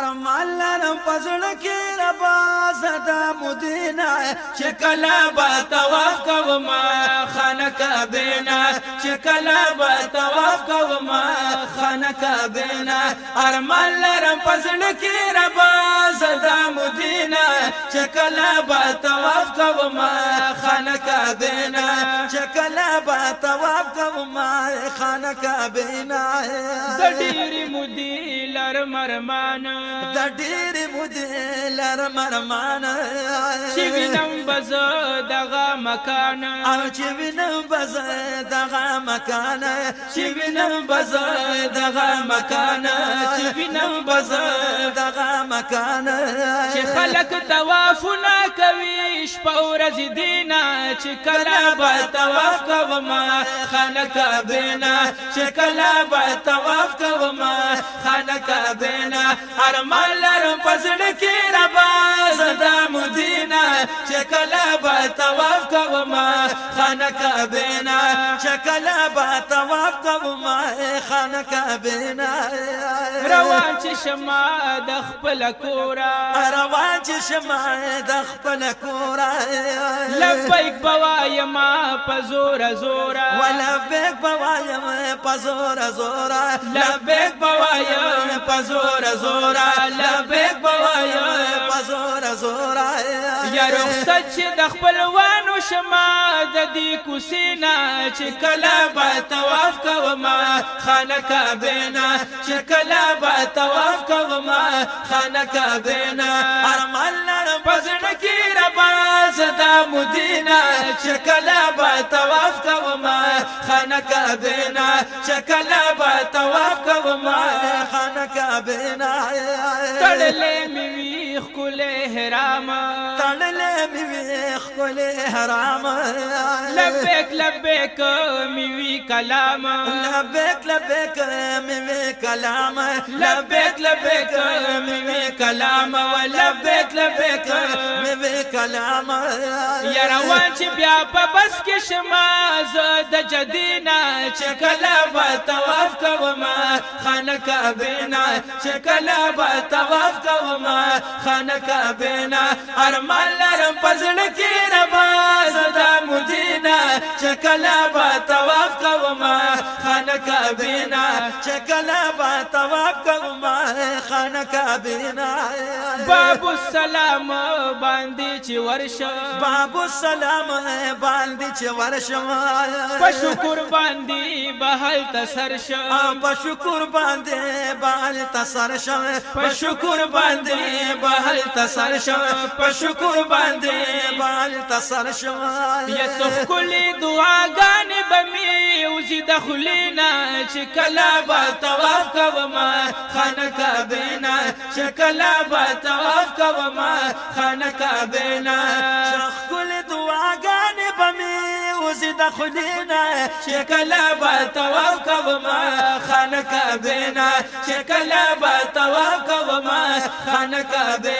ارمان لرم پزړه کې ربا زدا مدینه چې کله به طواف کوم خانه کعبه چې کله به طواف کوم خانه کعبه ارمان لرم پزړه کې ربا زدا مدینه چې کله به طواف کوم خانه کعبه چې کله به طواف کوم خانه کعبه د ډېرې مودې لرم ارمان د ډېرې مودې لرم ارمان چې وینم به زه دغه مکان او چې وینم به زه دغه مکان چې وینم به زه دغه مکان چې وینم به زه دغه مکان چې خلک طوافونه کوي شپه ورځ دینه چې کله به طواف کوم خانه کعبه چې کله به طواف کوم خانه کعبه ارمان لرم پزړه کې ربا زدا مدینه چې کله به طواف کوم خانه کعبه چې کله به طواف کوم خانه کعبه روان چې شمع د خپل کورا روان چې شمع د خپل کورا لبیک بوایم په زور زورا ولبیک بوایم په زور زورا لبیک بوایم په زور زورا لبیک بوایم په زور زورا یا رخصت چې د خپلوانو شمه د دې کوسینا چې کله به طواف کوم خانه کعبه چې کله به طواف کوم خانه کعبه ارمان لرم پزړه کې ربا زدا مدینه چې کله به طواف کوم خانه کعبه چې کله به طواف کوم خانه کعبه تړلې مې وي ښکلې حرام تړلې مې وي ښکلې حرام لبیک لبیک مې وي کلام لبیک لبیک مې وي کلام لبیک لبیک مې وي کلام ولبیک لبیک مې وي کلام یا روان چې بیا په بس کې شمه زه د جدینا چې کله به طواف کوم خانه کعبه چې کله به طواف کوم خانه کعبه ارمان لرم پزړه کې ربا زدا مدینه چې کله به طواف کوم خانه کعبه چې کله به طواف کوم خانه کعبه باب السلام باندې چې ورشه باب السلام باندې چې ورشم په شکر باندې بهل تسر شه په شکر باندې بهل تسر شم په شکر باندې بهل تسر شه په شکر باندې بهل تسر شم یا سخلی دعاګانې بمي وزي دخلینا چې کله به طواف کوم خانه کعبه چې کله به طواف کوم خانه کعبه سخلی دعاګانې بمي وزي دخلینا چې کله به طواف کوم خانه کعبه چې کله به طواف کوم خانه کعبه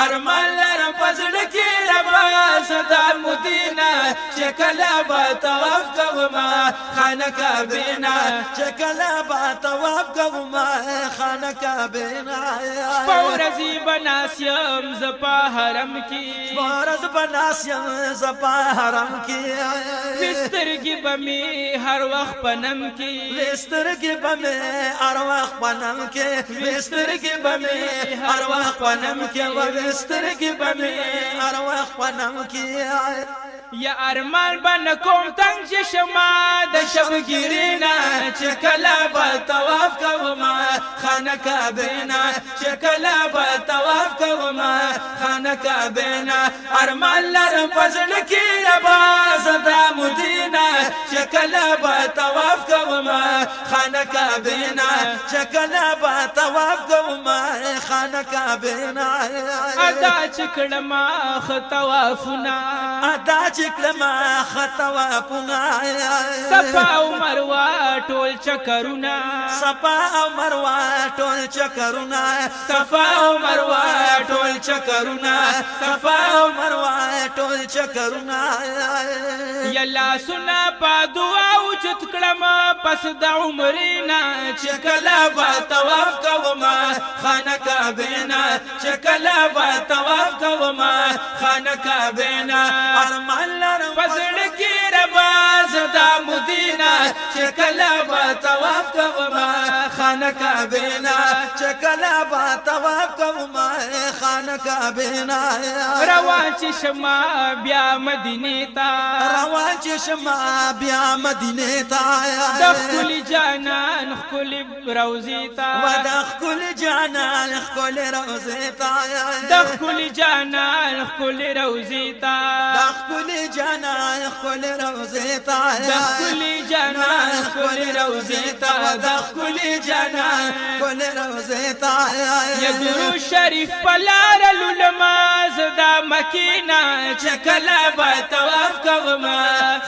ارمان لرم پزړه کې ربا زدا مدینه چې کله به طواف کوم خانه کعبه چې کله به طواف کوم خانه کعبه پورزي بناسیم زپا حرم کې پورز بناسیم زپا حرم کې وسترګي بمي هر وخت پنم کې وسترګي بمي هر وخت پنم کې وسترګي بمي هر وخت پنم کې وسترګي بمي هر وخت پنم کې یا ارمان بن کوم تنگ چې شما د شبګیرینا چې کله به طواف کوم خانه کعبه چې کله به طواف کوم خانه کعبه ارمان لرم پزړه کې ربا زدا مدینه چې کله به طواف کوم خانه کعبه چې کله به طواف کوم خانه کعبه ادا چې کړم طوافنا ادا چکلما خطوا پونا صفا او مروه ټول چکرونه صفا او مروه ټول چکرونه صفا او مروه ټول چکرونه صفا او مروه ټول چکرونه یلا سنا په دعا او چت کړم پس د عمرینا چې کله به طواف کوم خانه کعبینا چکلا با طواف کوما خانه کعبینا ارمان لرم پزړه کې ربا زدا مدینہ چکلا با طواف کوما خانه کعبینا چکلا با طواف کوما خانه کعبینا روان چې شما بیا مدینه تا روان چې شما بیا مدینه تا د خپل جانان خپل روزي تا و د خپل جانان خپل روزي تا د خپل جانان خپل روزي تا د خپل جانان خپل روزي تا د خپل جانان خپل روزي تا د خپل جانان خپل روزي تا یا درو شریف پلار لولما زدا مکینا چکلا با طواف کوما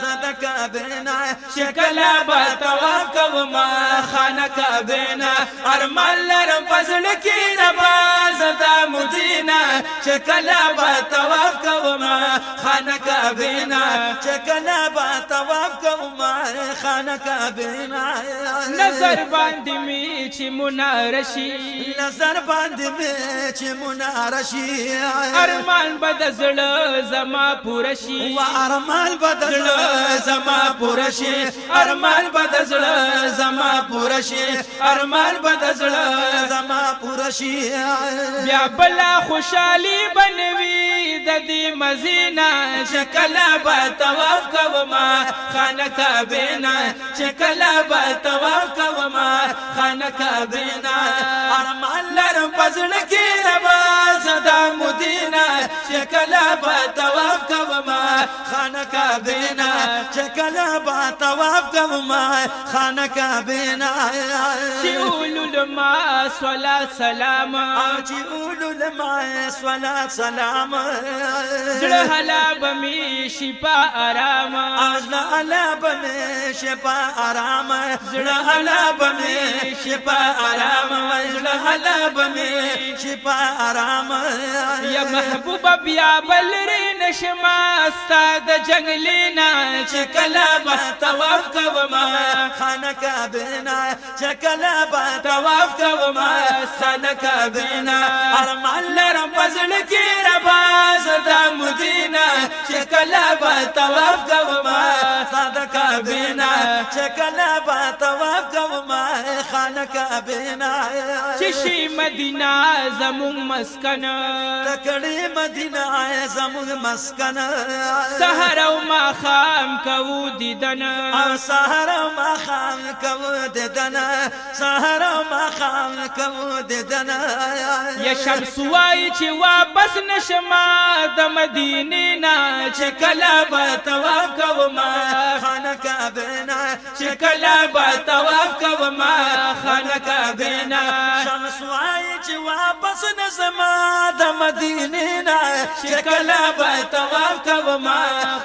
زدا کعبینا چکلا با طواف کوما خانه کعبینا ارمان لرم پزړه کې ربا زدا مدینہ چکلا با طواف کوما خانه کعبینا چکلا با طواف کوما خانه کعبینا نظر باندې می چې منارشي نظر باندې می چې منارشي ارمان بد زړه زما پورشي و ارمان بد زړه زما پورشي ارمان بد زړه زما پورشي ارمان بد زړه زما پورشي بیا بلا خوشالي بنوي د دې مزینا چکلا با طواف کوما خانه کعبینا چکلا با طواف کوما خانه کعبینا ارمان لرم پزړه کې ربا زدا مدینہ چکلا با طواف کوما خانه کعبینا چکلا با طواف کوما خانه کعبینا چې اولما صلوات سلام چې اولما صلوات سلام زړه حلا بمی شفا آرام اجلا علا بمی شفا آرام زړه حلا بمی شفا آرام زړه حلا بمی شفا آرام یا محبوب بیا بلری نشما استاد جنگلینا چکلا با طواف کوما خانه کعبینا چکلا با طواف کوما خانه کعبینا ارمان لرم پزړه کې ربا زدا مدینہ چکلا با طواف کوما خانه کعبینا چکلا با طواف کوما خانه کعبینا چشی مدینہ زمون مسکن تکړی مدینہ زمون مسکن سحر او ماخام کو دیدن او سحر او ماخام کو دیدن سحر او ماخام کو دیدن یا شمس وای چې واپس نشما د مدینې نه چکلا با طواف کوما خانه کعبینا چکلا با طواف کوما خانه کعبینا شمس وای چې واپس نشما د مدینې نه چکلا با طواف کوما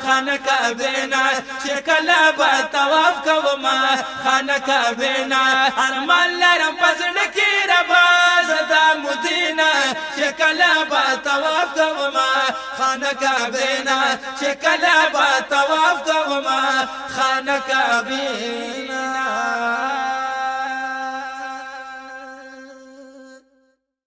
خانه کعبینا چکلا با طواف کوما خانه کعبینا ارمان لرم پزړه کې ربا زدا مدینہ چکلا با طواف کوما خانه کعبینا چکلا با طواف کوما خانه کعبینا